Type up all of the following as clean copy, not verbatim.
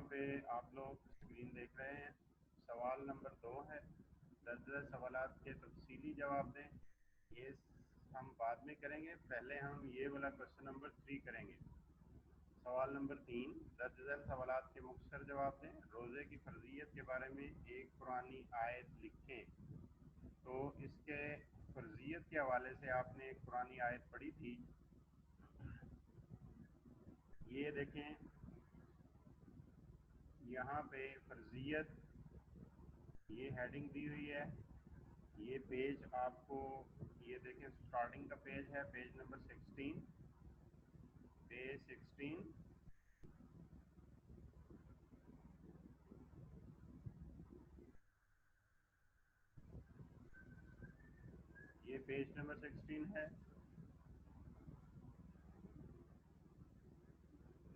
यहाँ पे आप लोग स्क्रीन देख रहे हैं, सवाल नंबर 2 है। 10 सवालात के तफसीली जवाब दें। ये हम बाद में करेंगे, पहले हम ये वाला क्वेश्चन नंबर 3 करेंगे। सवाल नंबर 3, 10 सवालात के मुख्तसर जवाब दें। रोज़े की फर्जियत के बारे में एक कुरानी आयत लिखें। तो इसके फर्जियत के हवाले से आपने एक कुरानी आयत पढ़ी थी, ये देखें यहाँ पे फर्जियत, ये हेडिंग दी हुई है। ये पेज आपको, ये देखें स्टार्टिंग का पेज है, पेज नंबर 16, पेज 16। ये पेज नंबर 16 है।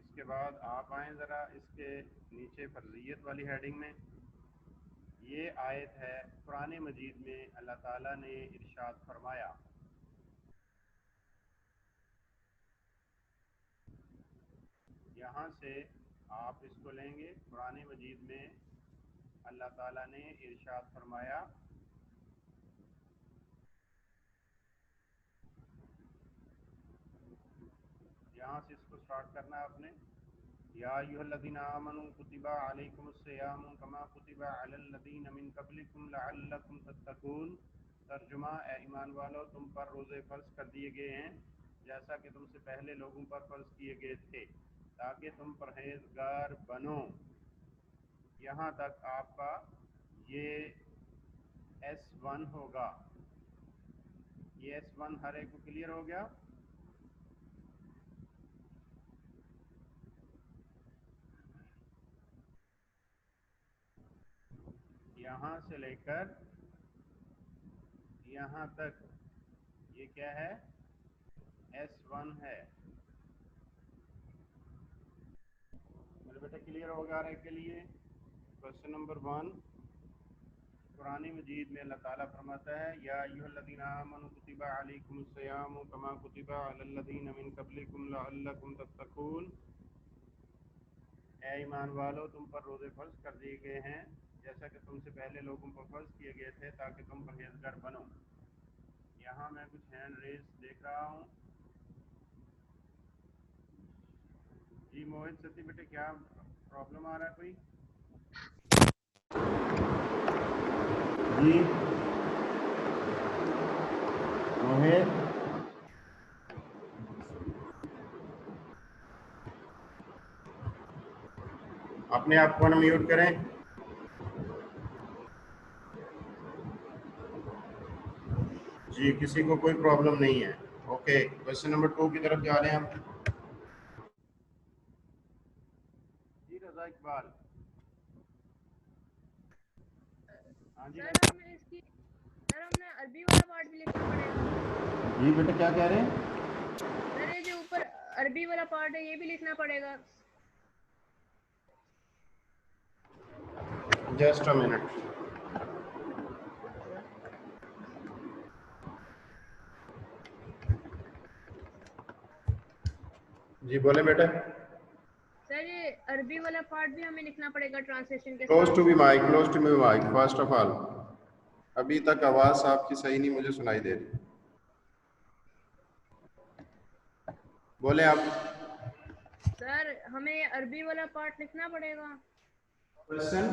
इसके बाद आप आए ज़रा इसके नीचे फर्जियत वाली हेडिंग में। ये आयत है कुरान मजीद में, अल्लाह ताला ने इरशाद फरमाया। यहाँ से आप इसको लेंगे, कुरान मजीद में अल्लाह ताला ने इरशाद फरमाया। यहाँ से इसको स्टार्ट करना है आपने। या अय्युहल्लज़ीना आमनू कुतिबा अलैकुमुस्सियामु कमा कुतिबा अलल्लज़ीना मिन क़ब्लिकुम लअल्लकुम तत्तकून। तर्जुमा, ए ईमान वालो, तुम पर रोज़े फ़र्ज कर दिए गए हैं जैसा कि तुमसे पहले लोगों पर फ़र्ज किए गए थे, ताकि तुम परहेजगार बनो। यहाँ तक आपका ये S1 होगा। ये S1 हर एक को क्लियर हो गया। यहाँ से लेकर यहाँ तक ये क्या है, S1 है। मेरे बेटा क्लियर होगा हर एक के लिए। क्वेश्चन नंबर 1, कुरान मजीद में अल्लाह ताला फरमाता है, या अय्युहल्लज़ीना आमनू कुतिबा अलैकुमुस्सियामु कमा कुतिबा अलल्लज़ीना मिन क़ब्लिकुम लअल्लकुम तत्तकून। ए ईमान वालो, तुम पर रोज़े फ़र्ज कर दिए गए हैं जैसा कि तुमसे पहले लोगों पर फ़र्ज किए गए थे, ताकि तुम परहेजगार बनो। यहाँ मैं कुछ हैंड रेस देख रहा हूँ। जी मोहित सती बेटे, क्या प्रॉब्लम आ रहा है कोई? जी मोहित, अपने आप को अनम्यूट करें। जी, किसी को कोई प्रॉब्लम नहीं है। ओके, क्वेश्चन नंबर 2 की तरफ जा रहे हैं हम। जी रजा इकबाल। हाँ जी सर हमने अरबी वाला पार्ट भी लिखना पड़ेगा। जी बेटा, क्या कह रहे हैं? सर ये जो ऊपर अरबी वाला पार्ट है ये भी लिखना पड़ेगा। Just a minute. जी बोले बेटा। सर ये अरबी वाला पार्ट भी हमें लिखना पड़ेगा ट्रांसलेशन के क्लोज साथ। To be mic, close to be mic first of all. अभी तक आवाज आपकी सही नहीं मुझे सुनाई दे रही। बोले आप। सर हमें ये अरबी वाला पार्ट लिखना पड़ेगा। क्वेश्चन,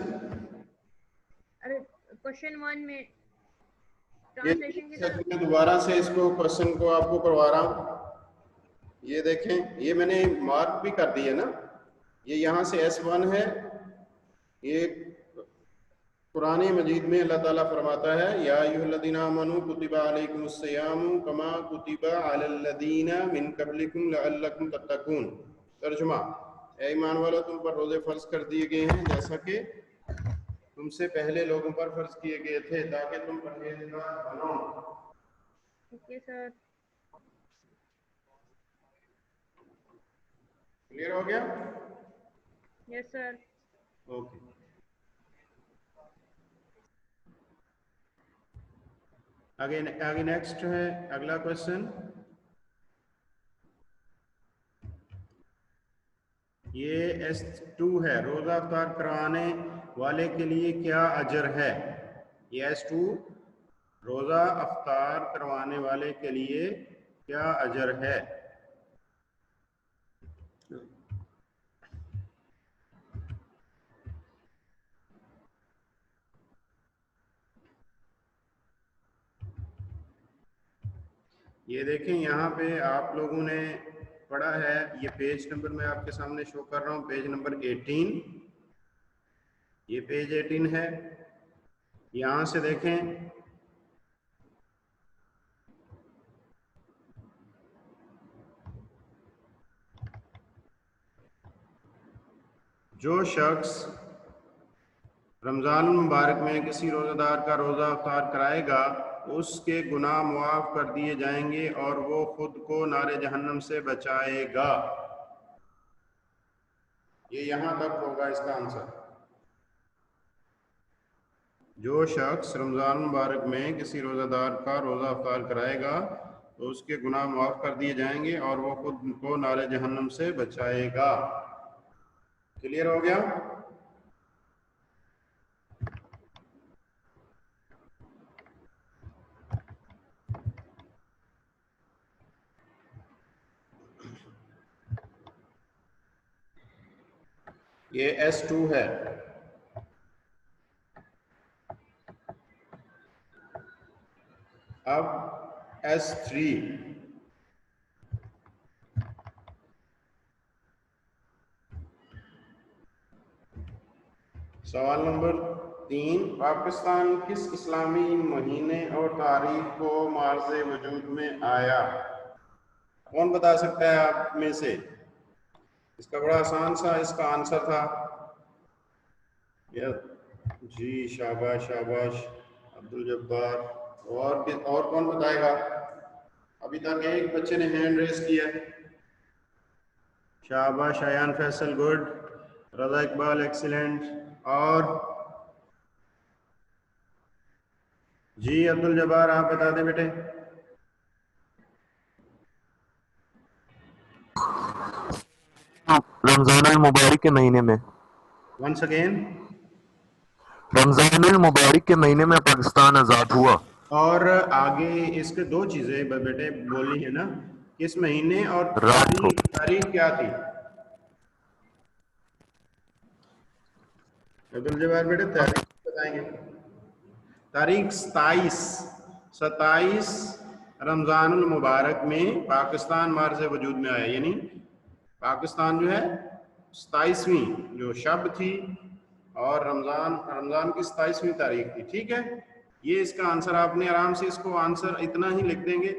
क्वेश्चन 1 में ये ट्रांसलेशन के साथ। मैं दोबारा से इसको क्वेश्चन को आपको करवा रहा हूँ। ये देखें, ये मैंने मार्क भी कर दिया ना। ये यहाँ से S1 है। ये कुरान मजीद में अल्लाह ताला फरमाता है, या अय्युहल्लज़ीना आमनू कुतिबा अलैकुमुस्सियामु कमा कुतिबा अलल्लज़ीना मिन क़ब्लिकुम लअल्लकुम तत्तकून। तर्जुमा, ए ईमान वालों, तुम पर रोजे फर्ज कर दिए गए हैं जैसा कि तुमसे पहले लोगों पर फर्ज किए गए थे, ताकि तुम परहेजगार बनो। Okay sir. क्लियर हो गया? Yes sir. ओके। आगे नेक्स्ट है अगला क्वेश्चन। ये S2 है, रोजा अफ्तार करवाने वाले के लिए क्या अजर है। ये S2 रोजा अफ्तार करवाने वाले के लिए क्या अजर है। ये देखें यहाँ पे आप लोगों ने पढ़ा है, ये पेज नंबर मैं आपके सामने शो कर रहा हूँ, पेज नंबर 18। ये पेज 18 है। यहाँ से देखें, जो शख्स रमज़ान मुबारक में किसी रोज़ादार का रोज़ा अफ्तार कराएगा उसके गुनाह मुआफ़ कर दिए जाएंगे और वो खुद को नारे जहन्नम से बचाएगा। ये यहाँ तक होगा इसका आंसर। जो शख्स रमज़ान मुबारक में किसी रोज़ादार का रोज़ा अफ्तार कराएगा तो उसके गुनाह माफ़ कर दिए जाएंगे और वो खुद को नारे जहन्नम से बचाएगा। क्लियर हो गया। ये S2 है। अब S3, सवाल नंबर 3, पाकिस्तान किस इस्लामी महीने और तारीख को मार्ज़े वजूद में आया। कौन बता सकता है आप में से। इसका बड़ा आसान सा इसका आंसर था। जी शाबाश शाबाश अब्दुल जब्बार। और कौन बताएगा। अभी तक एक बच्चे ने हैंड रेस किया है। शाबाश अयान फैसल गुड, रजा इकबाल एक्सीलेंट। और जी अब्दुल जब्बार आप बता दें बेटे। रमजान मुबारक के महीने में। Once again. रमजान मुबारक के महीने में पाकिस्तान आजाद हुआ। और आगे इसके दो चीजें बेटे बोलनी है ना, किस महीने और रात को। तारीख क्या थी। अब्दुल जब्बार बेटे तारीख बताएंगे। तारीख 27 रमजान मुबारक में पाकिस्तान मार्ज़े वजूद में आया, यानी पाकिस्तान जो है 27वीं जो शब थी और रमजान की 27वीं तारीख थी। ठीक है, ये इसका आंसर। आपने आराम से इसको आंसर इतना ही लिख देंगे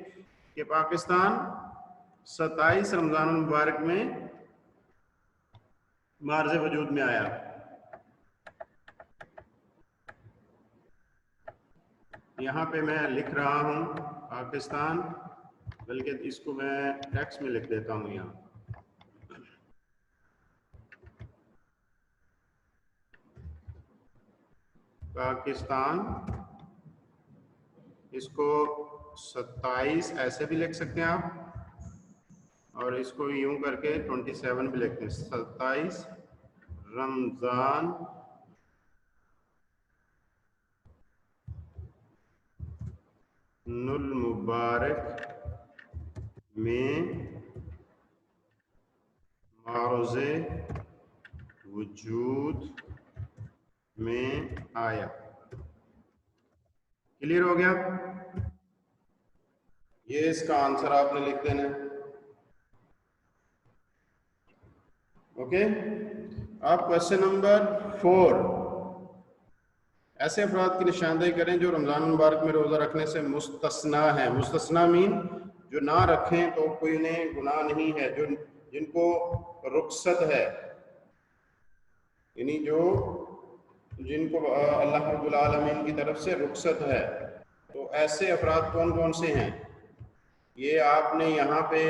कि पाकिस्तान 27 रमजान मुबारक में मार्ज़े वजूद में आया। यहाँ पे मैं लिख रहा हूँ पाकिस्तान, बल्कि इसको मैं टेक्स्ट में लिख देता हूँ यहाँ। पाकिस्तान, इसको 27 ऐसे भी लिख सकते हैं आप और इसको यूं करके 27 भी लिखते हैं। 27 रमजान नुल मुबारक में मारोज़े वजूद में आया। क्लियर हो गया। ये इसका आंसर आपने लिख देना है। ओके। अब क्वेश्चन नंबर 4, ऐसे अफराद की निशानदेही करें जो रमजान मुबारक में रोजा रखने से मुस्तस्ना है। मुस्तस्ना मीन जो ना रखें तो कोई उन्हें गुनाह नहीं है, जो जिनको रुखसत है, यानी जो जिनको अल्लाह रब्बुल आलमीन की तरफ से रुखसत है। तो ऐसे अफराद कौन कौन से हैं, ये आपने यहाँ पे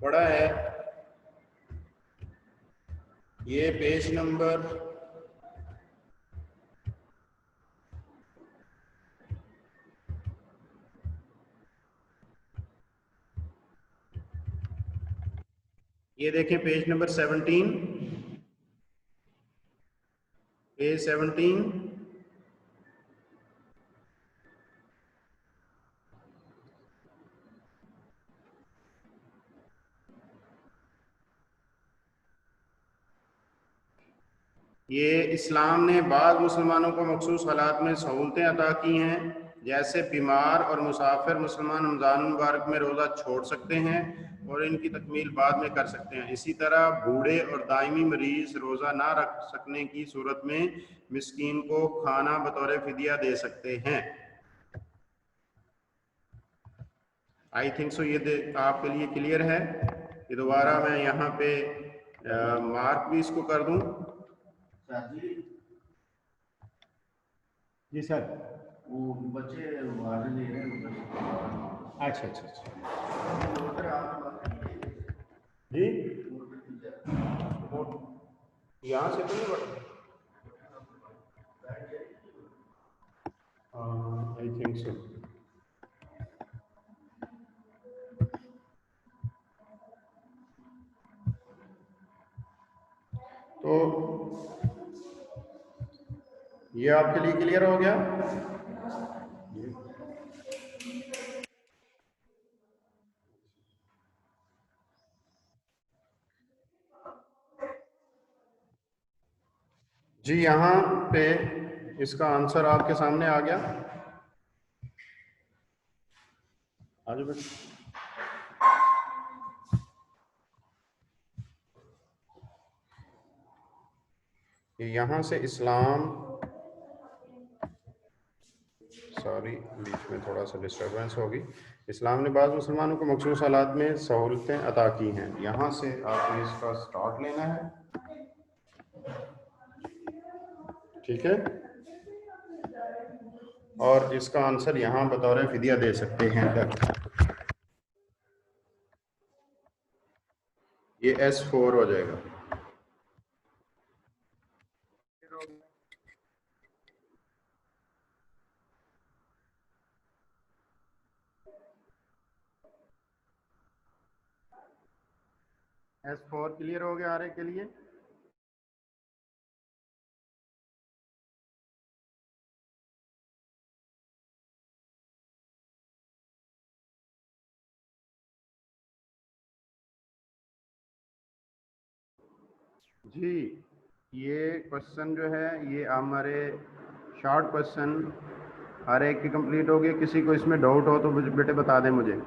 पढ़ा है। ये पेज नंबर ये देखें पेज नंबर 17, पेज 17। ये इस्लाम ने बाद मुसलमानों को मखसूस हालात में सहूलतें अता की हैं, जैसे बीमार और मुसाफिर मुसलमान रमज़ान मुबारक में रोज़ा छोड़ सकते हैं और इनकी तकमील बाद में कर सकते हैं। इसी तरह बूढ़े और दायमी मरीज रोज़ा ना रख सकने की सूरत में मिस्कीन को खाना बतौर फिदिया दे सकते हैं। आई थिंक सो ये आपके लिए क्लियर है। ये दोबारा मैं यहाँ पे मार्क भी इसको कर दूं। जी सर। वो बच्चे वाले ले रहे हैं। अच्छा अच्छा अच्छा जी। यहाँ से तो नहीं बढ़ता। I think so. तो ये आपके लिए क्लियर हो गया। जी यहाँ पे इसका आंसर आपके सामने आ गया। आगे बढ़। यहाँ से इस्लाम, सॉरी बीच में थोड़ा सा डिस्टर्बेंस होगी। इस्लाम ने बाद मुसलमानों को मखसूस हालात में सहूलतें अता की हैं। यहाँ से आपने इसका स्टार्ट लेना है, ठीक है, और इसका आंसर यहाँ बतौर फिदिया दे सकते हैं। ये S4 हो जाएगा। S4 क्लियर हो गया आरे के लिए। जी ये क्वेश्चन जो है ये हमारे शॉर्ट क्वेश्चन हर एक की कंप्लीट हो गई। किसी को इसमें डाउट हो तो बेटे बता दें मुझे।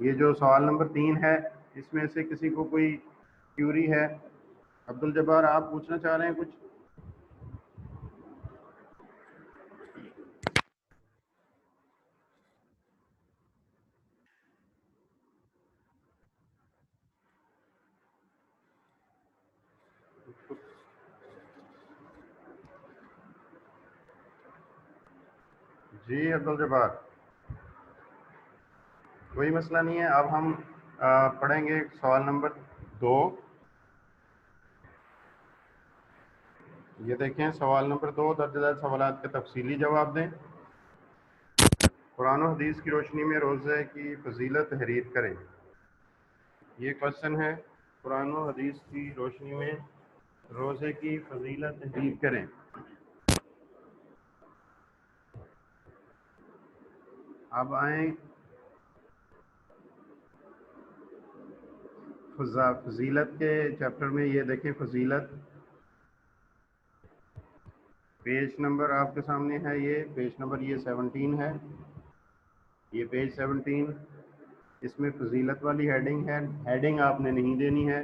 ये जो सवाल नंबर 3 है इसमें से किसी को कोई क्यूरी है? अब्दुल जब्बार आप पूछना चाह रहे हैं कुछ? जी अब्दुल जब्बार, कोई मसला नहीं है। अब हम पढ़ेंगे सवाल नंबर 2। ये देखें सवाल नंबर 2, दर्ज सवालात के तफसीली जवाब दें। कुरान और हदीस की रोशनी में रोज़े की फजीलत तहरीर करें। ये क्वेश्चन है, कुरान और हदीस की रोशनी में रोज़े की फजीलत तहरीर करें। अब आए फजीलत के चैप्टर में। ये देखें फजीलत, पेज नंबर आपके सामने है। ये पेज नंबर ये 17 है। ये पेज 17, इसमें फजीलत वाली हेडिंग है। हेडिंग आपने नहीं देनी है।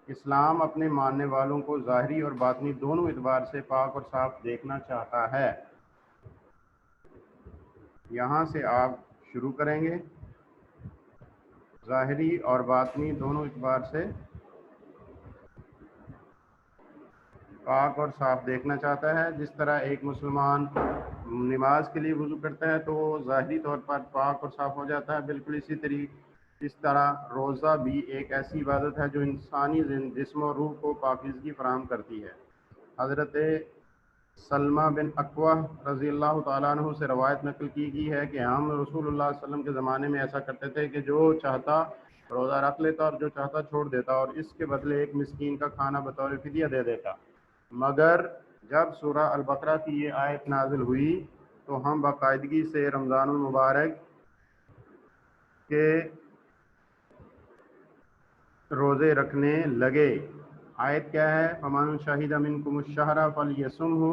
इस्लाम अपने मानने वालों को ज़ाहिरी और बातनी दोनों एतबार से पाक और साफ देखना चाहता है। यहाँ से आप शुरू करेंगे। ज़ाहिरी और बातनी दोनों एतबार से पाक और साफ देखना चाहता है। जिस तरह एक मुसलमान नमाज के लिए वज़ू करता है तो वो ज़ाहिरी तौर पर पाक और साफ हो जाता है, बिल्कुल इस तरह रोज़ा भी एक ऐसी इबादत है जो इंसानी जिस्म और रूह को पाकीज़गी फराहम करती है। हज़रत सलमा बिन अक्वा रज़ी अल्लाह ताला अन्हु से रवायत नकल की गई है कि हम रसूलुल्लाह सल्लल्लाहु अलैहि वसल्लम के ज़माने में ऐसा करते थे कि जो चाहता रोज़ा रख लेता और जो चाहता छोड़ देता, और इसके बदले एक मिस्कीन का खाना बतौर फिदिया दे देता। मगर जब सूरह अल बकरा की ये आयत नाजिल हुई तो हम बाकायदगी से रमज़ानुल मुबारक के रोज़े रखने लगे। आयत क्या है? फमन शाहिदा मिनकुम शहरा फलयसुमहु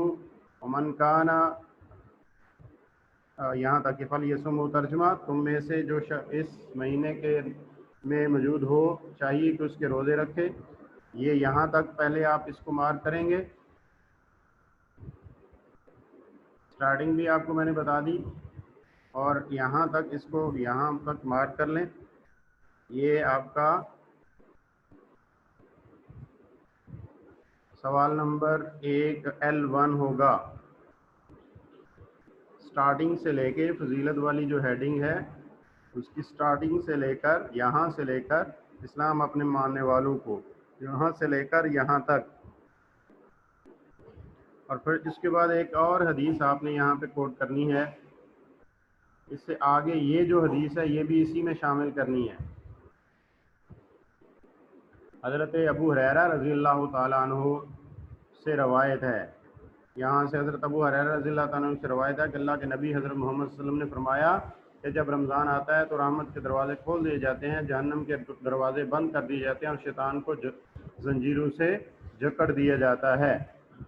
वमन काना, यहाँ तक कि फलयसुमहु तर्जुमा, तुम में से जो इस महीने के में मौजूद हो चाहिए कि उसके रोज़े रखे। ये यहाँ तक पहले आप इसको मार्क करेंगे, स्टार्टिंग भी आपको मैंने बता दी, और यहाँ तक इसको यहाँ तक मार्क कर लें। ये आपका सवाल नंबर 1L1 होगा। स्टार्टिंग से लेके फजीलत वाली जो हेडिंग है उसकी स्टार्टिंग से लेकर यहाँ से लेकर इस्लाम अपने मानने वालों को, यहाँ से लेकर यहाँ तक, और फिर इसके बाद एक और हदीस आपने यहाँ पे कोट करनी है। इससे आगे ये जो हदीस है ये भी इसी में शामिल करनी है। हज़रत अबू हुरैरा रज़ी अल्लाह ताला अन्हु से रवायत है, यहाँ से हज़रत अबू हुरैरा रज़ी अल्लाह ताला अन्हु से रवायत है कि अल्लाह के नबी हज़रत मोहम्मद सल्लल्लाहु अलैहि वसल्लम ने फरमाया कि जब रमज़ान आता है तो रहमत के दरवाज़े खोल दिए जाते हैं, जहन्नम के दरवाज़े बंद कर दिए जाते हैं और शैतान को जंजीरों से जकड़ दिया जाता है।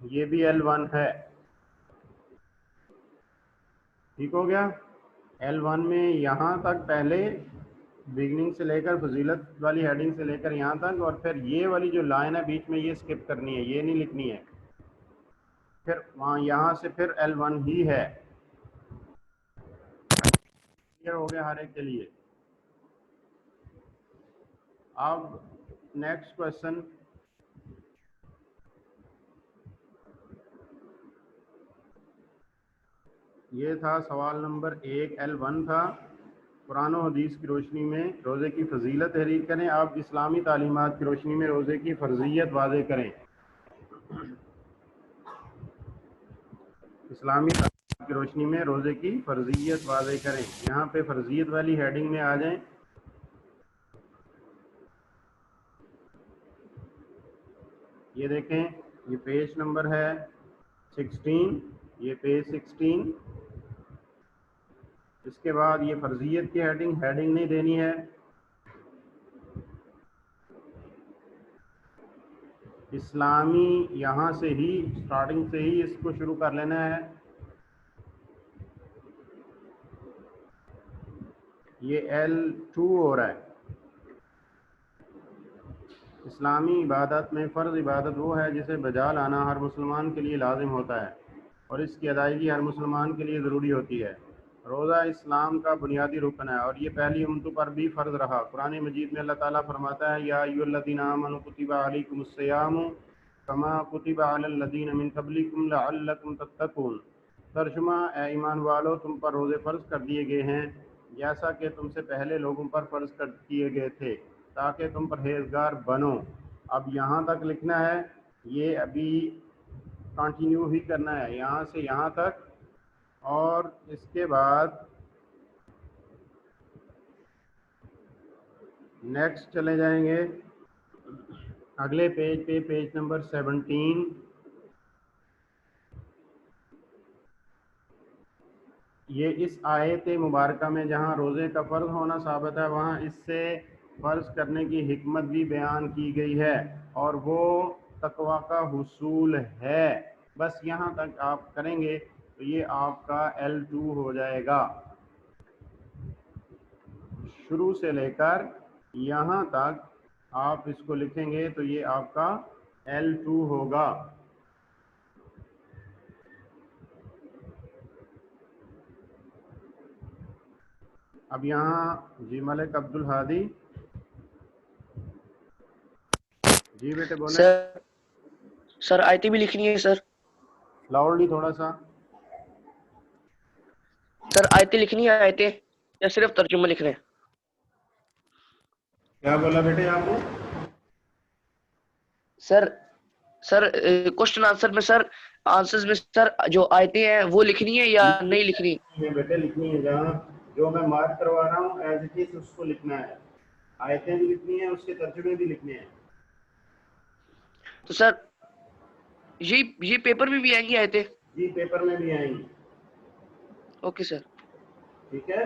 ये भी L1 है। ठीक हो गया? L1 में यहाँ तक पहले बिगनिंग से लेकर फजीलत वाली हेडिंग से लेकर यहाँ तक, और फिर ये वाली जो लाइन है बीच में ये स्किप करनी है, ये नहीं लिखनी है। फिर वहाँ यहाँ से फिर L1 ही है। क्लियर हो गया हर एक के लिए? अब नेक्स्ट क्वेश्चन, ये था सवाल नंबर 1L1 था। कुरान और हदीस की रोशनी में रोज़े की फजीलत तहरीर करें। आप इस्लामी तालीमात की रोशनी में रोज़े की फ़र्ज़ियत वाज़े करें। इस्लामी तालीमात की रोशनी में रोज़े की फ़र्ज़ियत वाज़े करें। यहाँ पे फ़र्ज़ियत वाली हेडिंग में आ जाएं। ये देखें, ये पेज नंबर है 16, ये पेज 16। इसके बाद ये फ़र्ज़ियत की हेडिंग नहीं देनी है। इस्लामी यहाँ से ही स्टार्टिंग से ही इसको शुरू कर लेना है। ये L2 हो रहा है। इस्लामी इबादत में फ़र्ज़ इबादत वो है जिसे बजा लाना हर मुसलमान के लिए लाजिम होता है और इसकी अदायगी हर मुसलमान के लिए ज़रूरी होती है। रोज़ा इस्लाम का बुनियादी रुकन है और ये पहली उम्मतों पर भी फ़र्ज़ रहा। कुरान मजीद में अल्लाह ताला फरमाता है, या अय्युहल्लज़ीना आमनू कुतिबा अलैकुमुस्सियामु कमा कुतिबा अलल्लज़ीना मिन क़ब्लिकुम लअल्लकुम तत्तक़ून। तर्जुमा, ए ईमान वालो, तुम पर रोज़े फ़र्ज़ कर दिए गए हैं जैसा कि तुमसे पहले लोगों पर फ़र्ज़ कर दिए गए थे ताकि तुम परहेज़गार बनो। अब यहाँ तक लिखना है, ये अभी कंटिन्यू ही करना है यहाँ से यहाँ तक, और इसके बाद नेक्स्ट चले जाएंगे अगले पेज पे, पेज नंबर 17। ये इस आयत मुबारका में जहाँ रोज़े का फ़र्ज़ होना साबित है वहाँ इससे फ़र्ज़ करने की हिकमत भी बयान की गई है और वो तक़वा का हुसूल है। बस यहाँ तक आप करेंगे तो ये आपका L2 हो जाएगा। शुरू से लेकर यहाँ तक आप इसको लिखेंगे तो ये आपका L2 होगा। अब यहाँ जी मलिक अब्दुल हादी जी बेटे बोले। सर आयतें भी लिखनी है सर। लाउडली थोड़ा सा। सर आयतें लिखनी है, आयतें या सिर्फ तर्जुमा लिख रहे हैं? क्या बोला बेटे आपने? सर क्वेश्चन आंसर में सर आंसर्स में सर जो आयतें हैं वो लिखनी है या नहीं लिखनी? ये बेटे लिखनी है, जहाँ जो मैं मार्क करवा रहा हूँ एज इट इज उसको लिखना है। आयतें भी लिखनी है, उसके तर्जुमे भी लिखने हैं। तो सर ये पेपर में भी आएंगी आयतें? जी पेपर में भी आएंगी। Okay sir. ठीक है,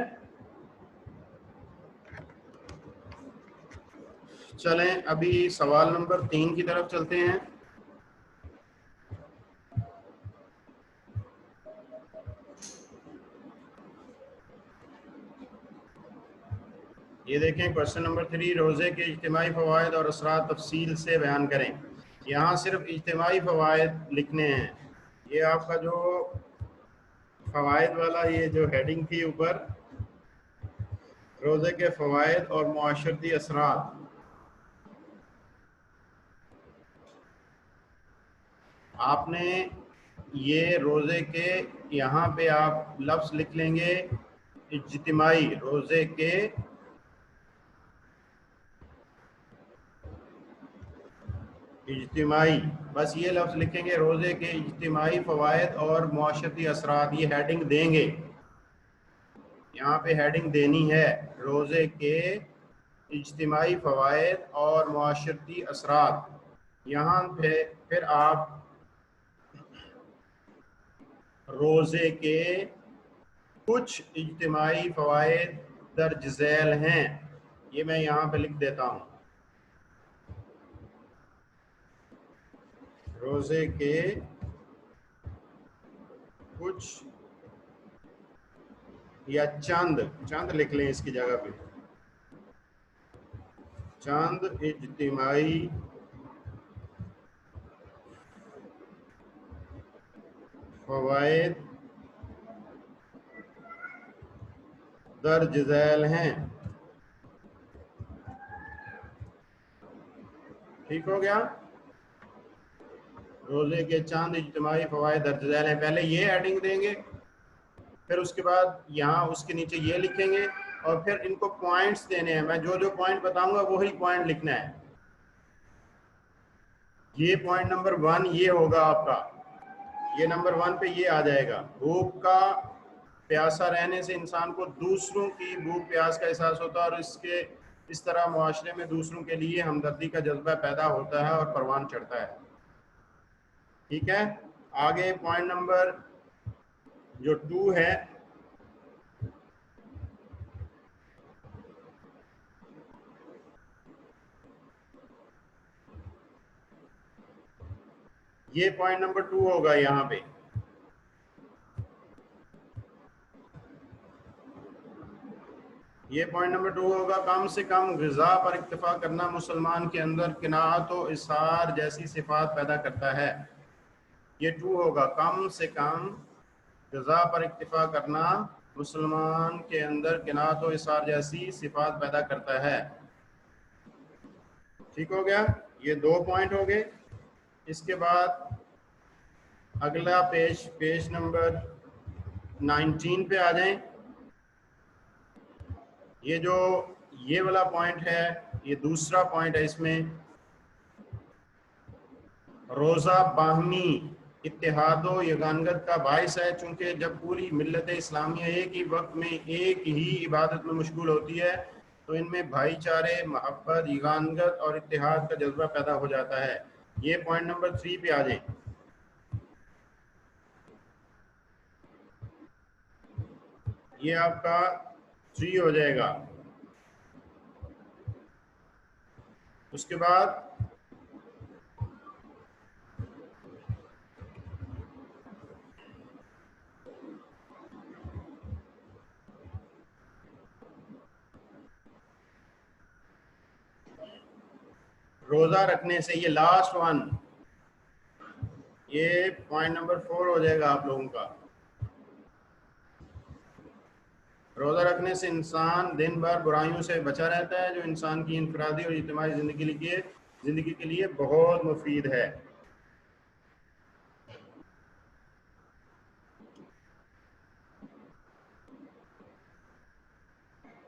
चलें अभी सवाल नंबर 3 की तरफ चलते हैं। ये देखें क्वेश्चन नंबर 3, रोज़े के इज्तिमाई फ़वाइद और असरात तफसील से बयान करें। यहाँ सिर्फ इज्तिमाई फ़वाइद लिखने हैं। ये आपका जो फ़वाइद वाला ये जो हेडिंग थी ऊपर, रोज़े के फ़वाइद और मुआशरती असरात, आपने ये रोज़े के यहाँ पे आप लफ्ज़ लिख लेंगे इज्तिमाई, रोज़े के इज्तिमाई, बस ये लफ्ज़ लिखेंगे रोज़े के इज्तिमाई फ़वाइद और मुआशरती असरात, ये हेडिंग देंगे। यहाँ पे हेडिंग देनी है रोज़े के इज्तिमाई फ़वाइद और मुआशरती असरात। यहाँ पे फिर आप रोज़े के कुछ इज्तिमाई फ़वाइद दर्ज झैल हैं, ये मैं यहाँ पे लिख देता हूँ। रोज़े के कुछ या चंद लिख लें इसकी जगह पे, चंद इज्तिमाई फ़वाइद दर्ज झैल हैं। ठीक हो गया, रोज़े के चंद इज्तिमाई फ़वाइद दर्ज झैल हैं, पहले ये हेडिंग देंगे, फिर उसके बाद यहाँ उसके नीचे ये लिखेंगे और फिर इनको पॉइंट्स देने हैं। मैं जो जो पॉइंट बताऊंगा वही पॉइंट लिखना है। ये पॉइंट नंबर 1 ये होगा आपका, ये नंबर 1 पे ये आ जाएगा। भूख का प्यासा रहने से इंसान को दूसरों की भूख प्यास का एहसास होता है और इसके इस तरह मुआशरे में दूसरों के लिए हमदर्दी का जज्बा पैदा होता है और परवान चढ़ता है। ठीक है, आगे पॉइंट नंबर जो 2 है, ये पॉइंट नंबर 2 होगा। यहाँ पे ये पॉइंट नंबर 2 होगा, कम से कम ग़िज़ा पर इक्तफा करना मुसलमान के अंदर किनाअत व इसार जैसी सिफात पैदा करता है। ये 2 होगा, कम से कम ग़िज़ा पर इक्तफा करना मुसलमान के अंदर किनाअत व इसार जैसी सिफात पैदा करता है। ठीक हो गया, ये 2 पॉइंट हो गए। इसके बाद अगला पेज नंबर 19 पे आ जाएं। ये जो ये वाला पॉइंट है, ये दूसरा पॉइंट है। इसमें रोज़ा बाहमी इत्तेहादो यगानगत का बाइस है, चूँकि जब पूरी मिल्लत इस्लामिया एक ही वक्त में एक ही इबादत में मशगूल होती है तो इनमें भाईचारे, मोहब्बत, यगानगत और इत्तेहाद का जज्बा पैदा हो जाता है। ये पॉइंट नंबर 3 पे आ जाए। ये आपका 3 हो जाएगा। उसके बाद रोज़ा रखने से, ये लास्ट वन, ये पॉइंट नंबर 4 हो जाएगा आप लोगों का। रोज़ा रखने से इंसान दिन भर बुराइयों से बचा रहता है, जो इंसान की इनफरादी और इज्तिमाई ज़िंदगी के लिए बहुत मुफीद है।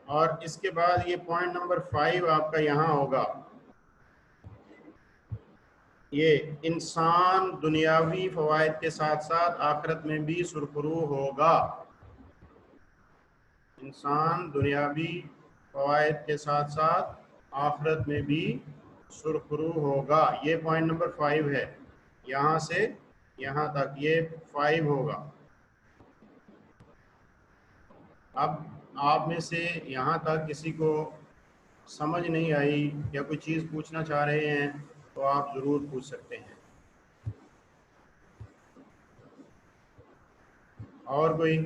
और इसके बाद ये पॉइंट नंबर 5 आपका यहाँ होगा, ये इंसान दुनियावी फवायद के साथ साथ आखिरत में भी सुरखरू होगा। इंसान दुनियावी फवायद के साथ साथ आखिरत में भी सुरखरू होगा। ये पॉइंट नंबर 5 है। यहाँ से यहाँ तक ये 5 होगा। अब आप में से यहाँ तक किसी को समझ नहीं आई या कोई चीज़ पूछना चाह रहे हैं तो आप ज़रूर पूछ सकते हैं। और कोई